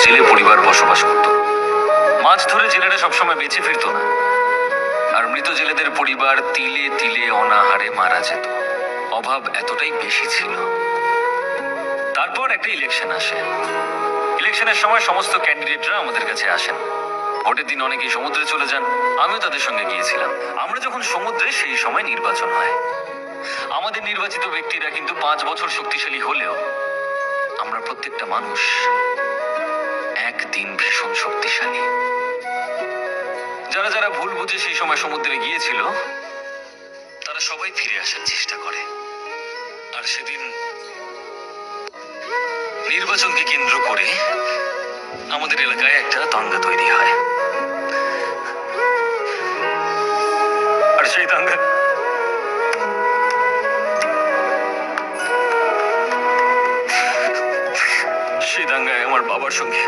জেলে পরিবার বসবাস করত। মাছ ধরে জেলেরা সবসময় বেঁচে ফিরত না, আর মৃত জেলেদের পরিবার তিলে তিলে অনাহারে মারা যেত। অভাব এতটাই বেশি ছিল। তারপর একটা ইলেকশন আসে। ইলেকশনের সময় সমস্ত ক্যান্ডিডেটরা আমাদের কাছে আসেন। ভোটের দিন অনেকেই সমুদ্রে চলে যান, আমিও তাদের সঙ্গে গিয়েছিলাম। আমরা যখন সমুদ্রে, সেই সময় নির্বাচন হয়। আমাদের নির্বাচিত ব্যক্তিরা কিন্তু 5 বছর শক্তিশালী হলেও আমরা প্রত্যেকটা মানুষ একদিন ভীষণ শক্তিশালী। যারা যারা ভুল বুঝে সেই সময় সমুদ্রে গিয়েছিল, তারা সবাই ফিরে আসার চেষ্টা করে। আর সেদিন নির্বাচনকে কেন্দ্র করে আমাদের এলাকায় একটা দাঙ্গা তৈরি হয়। আর সেই দাঙ্গায় আমার বাবার সঙ্গে